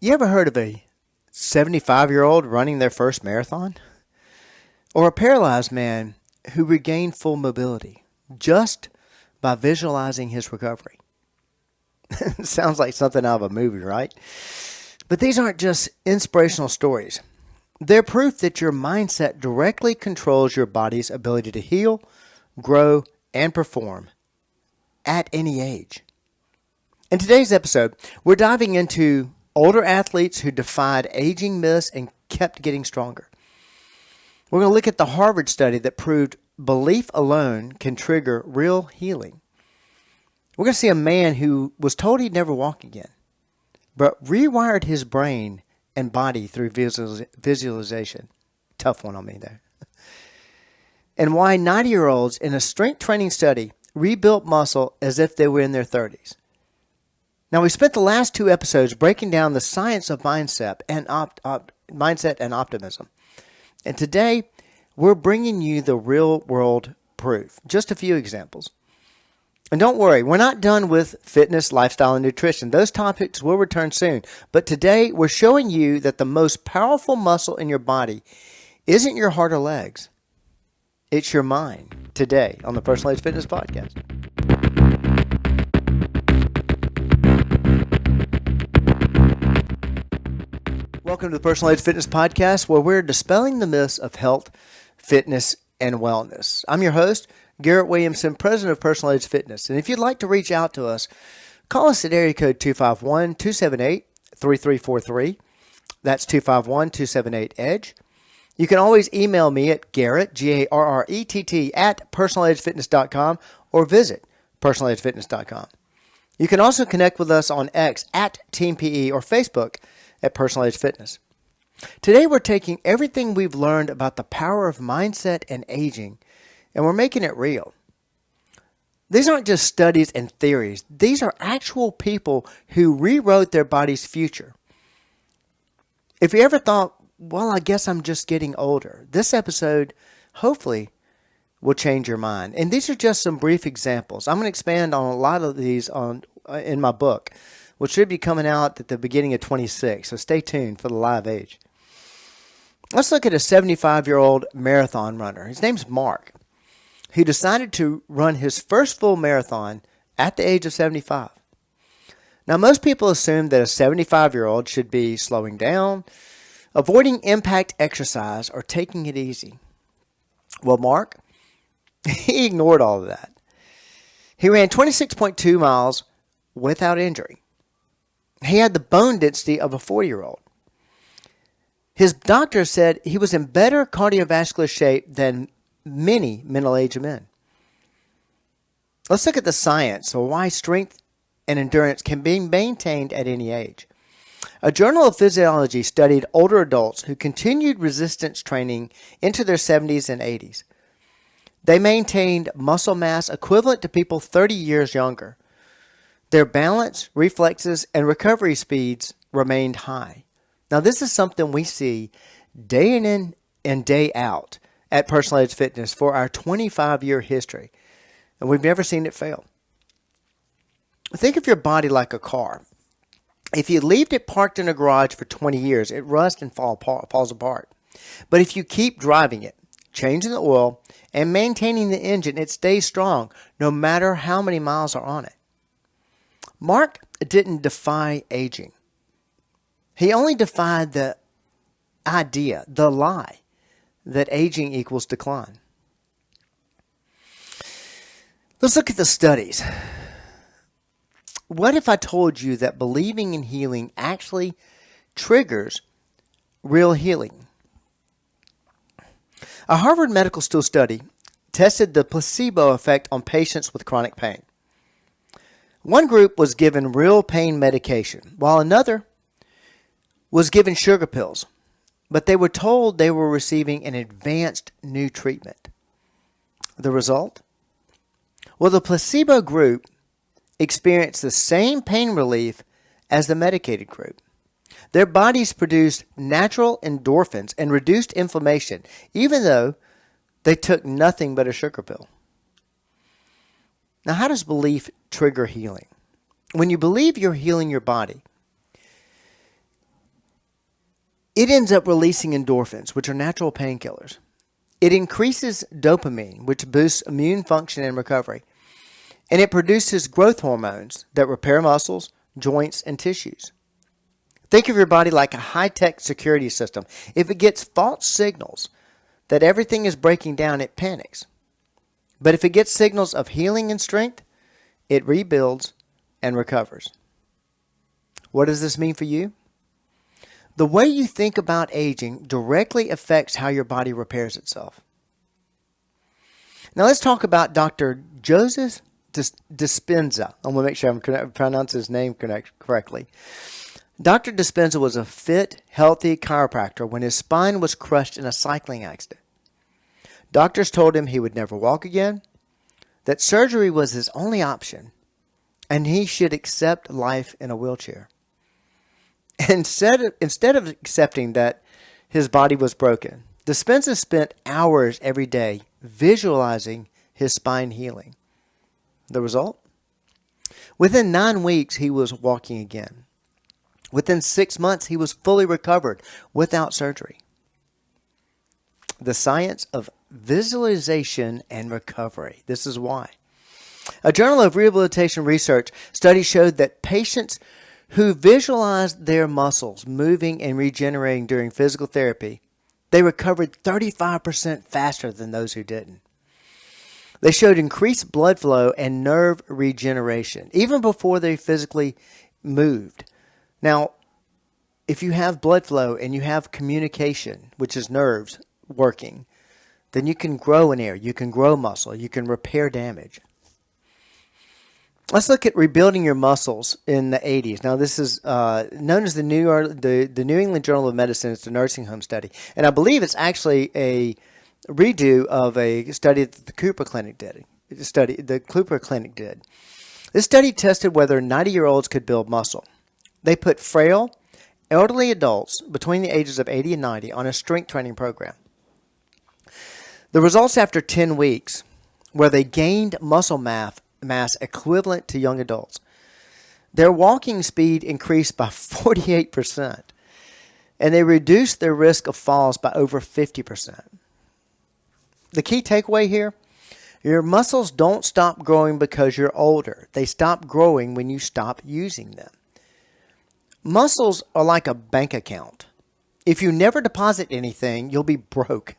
You ever heard of a 75-year-old running their first marathon? Or a paralyzed man who regained full mobility just by visualizing his recovery? Sounds like something out of a movie, right? But these aren't just inspirational stories. They're proof that your mindset directly controls your body's ability to heal, grow, and perform at any age. In today's episode, we're diving into older athletes who defied aging myths and kept getting stronger. We're going to look at the Harvard study that proved belief alone can trigger real healing. We're going to see a man who was told he'd never walk again, but rewired his brain and body through visualization. Tough one on me there. And why 90-year-olds in a strength training study rebuilt muscle as if they were in their 30s. Now, we spent the last two episodes breaking down the science of mindset and optimism. And today, we're bringing you the real-world proof. Just a few examples. And don't worry, we're not done with fitness, lifestyle, and nutrition. Those topics will return soon. But today, we're showing you that the most powerful muscle in your body isn't your heart or legs. It's your mind. Today on the Personal Age Fitness Podcast. Welcome to the Personal Age Fitness Podcast, where we're dispelling the myths of health, fitness, and wellness. I'm your host, Garrett Williamson, president of Personal Age Fitness. And if you'd like to reach out to us, call us at area code 251-278-3343. That's 251-278-EDGE. You can always email me at Garrett, Garrett, at personalagefitness.com or visit personalagefitness.com. You can also connect with us on X at Team PE or Facebook at Personal Age Fitness. Today we're taking everything we've learned about the power of mindset and aging, and we're making it real. These aren't just studies and theories. These are actual people who rewrote their body's future. If you ever thought, well, I guess I'm just getting older, this episode hopefully will change your mind. And these are just some brief examples. I'm going to expand on a lot of these in my book, which should be coming out at the beginning of 26. So stay tuned for the live age. Let's look at a 75-year-old marathon runner. His name's Mark, who decided to run his first full marathon at the age of 75. Now, most people assume that a 75-year-old should be slowing down, avoiding impact exercise, or taking it easy. Well, Mark, he ignored all of that. He ran 26.2 miles without injury. He had the bone density of a 40-year-old. His doctor said he was in better cardiovascular shape than many middle-aged men. Let's look at the science of why strength and endurance can be maintained at any age. A journal of physiology studied older adults who continued resistance training into their 70s and 80s. They maintained muscle mass equivalent to people 30 years younger. Their balance, reflexes, and recovery speeds remained high. Now, this is something we see day in and day out at Personal Age Fitness for our 25-year history, and we've never seen it fail. Think of your body like a car. If you leave it parked in a garage for 20 years, it rusts and falls apart. But if you keep driving it, changing the oil, and maintaining the engine, it stays strong no matter how many miles are on it. Mark didn't defy aging. He only defied the idea, the lie, that aging equals decline. Let's look at the studies. What if I told you that believing in healing actually triggers real healing? A Harvard Medical School study tested the placebo effect on patients with chronic pain. One group was given real pain medication, while another was given sugar pills, but they were told they were receiving an advanced new treatment. The result? Well, the placebo group experienced the same pain relief as the medicated group. Their bodies produced natural endorphins and reduced inflammation, even though they took nothing but a sugar pill. Now, how does belief trigger healing? When you believe you're healing your body, It ends up releasing endorphins, which are natural painkillers. It increases dopamine, which boosts immune function and recovery. And it produces growth hormones that repair muscles, joints, and tissues. Think of your body like a high-tech security system. If it gets false signals that everything is breaking down, it panics. But if it gets signals of healing and strength, it rebuilds and recovers. What does this mean for you? The way you think about aging directly affects how your body repairs itself. Now let's talk about Dr. Joseph Dispenza. I'm going to make sure I'm pronouncing his name correctly. Dr. Dispenza was a fit, healthy chiropractor when his spine was crushed in a cycling accident. Doctors told him he would never walk again, that surgery was his only option, and he should accept life in a wheelchair. Instead of accepting that his body was broken, Dispenza spent hours every day visualizing his spine healing. The result? Within 9 weeks, he was walking again. Within 6 months, he was fully recovered without surgery. The science of visualization and recovery. This is why. A Journal of Rehabilitation Research study showed that patients who visualized their muscles moving and regenerating during physical therapy, they recovered 35% faster than those who didn't. They showed increased blood flow and nerve regeneration, even before they physically moved. Now, if you have blood flow and you have communication, which is nerves working, then you can grow an area, you can grow muscle, you can repair damage. Let's look at rebuilding your muscles in the 80s. Now, this is known as the New England Journal of Medicine. It's a nursing home study. And I believe it's actually a redo of a study that the Cooper Clinic did. This study tested whether 90-year-olds could build muscle. They put frail, elderly adults between the ages of 80 and 90 on a strength training program. The results after 10 weeks, where they gained muscle mass equivalent to young adults. Their walking speed increased by 48%, and they reduced their risk of falls by over 50%. The key takeaway here, your muscles don't stop growing because you're older. They stop growing when you stop using them. Muscles are like a bank account. If you never deposit anything, you'll be broke.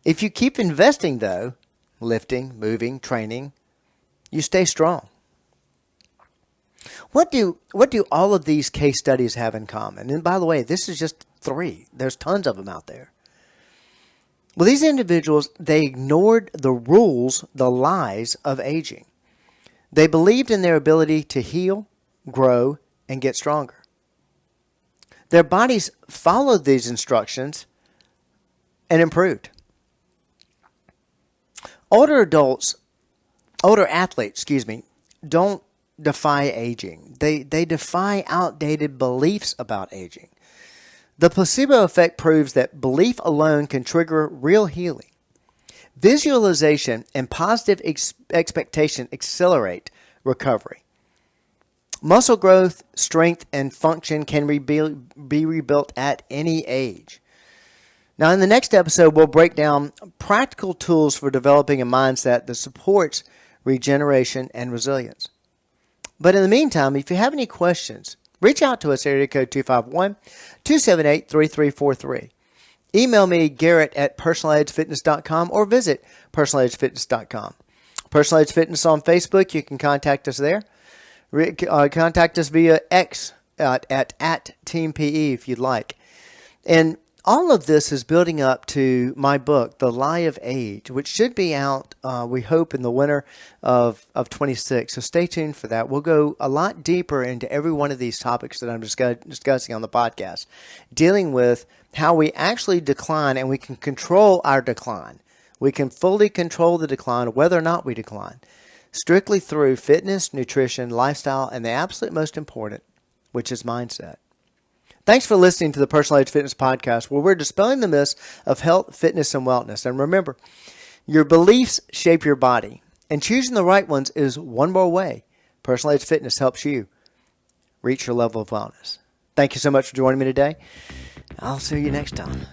If you keep investing, though, lifting, moving, training, you stay strong. What do all of these case studies have in common? And by the way, this is just 3. There's tons of them out there. Well, these individuals, they ignored the rules, the lies of aging. They believed in their ability to heal, grow, and get stronger. Their bodies followed these instructions and improved. Older athletes, don't defy aging. They defy outdated beliefs about aging. The placebo effect proves that belief alone can trigger real healing. Visualization and positive expectation accelerate recovery. Muscle growth, strength, and function can be rebuilt at any age. Now, in the next episode, we'll break down practical tools for developing a mindset that supports regeneration and resilience. But in the meantime, if you have any questions, reach out to us, area code 251-278-3343. Email me, Garrett, at personaledgefitness.com or visit personaledgefitness.com. Personal Edge Fitness on Facebook. You can contact us there. Contact us via X at TeamPE if you'd like. And all of this is building up to my book, The Lie of Age, which should be out, we hope, in the winter of 26. So stay tuned for that. We'll go a lot deeper into every one of these topics that I'm discussing on the podcast, dealing with how we actually decline and we can control our decline. We can fully control the decline, whether or not we decline, strictly through fitness, nutrition, lifestyle, and the absolute most important, which is mindset. Thanks for listening to the Personal Edge Fitness Podcast, where we're dispelling the myths of health, fitness, and wellness. And remember, your beliefs shape your body, and choosing the right ones is one more way Personal Edge Fitness helps you reach your level of wellness. Thank you so much for joining me today. I'll see you next time.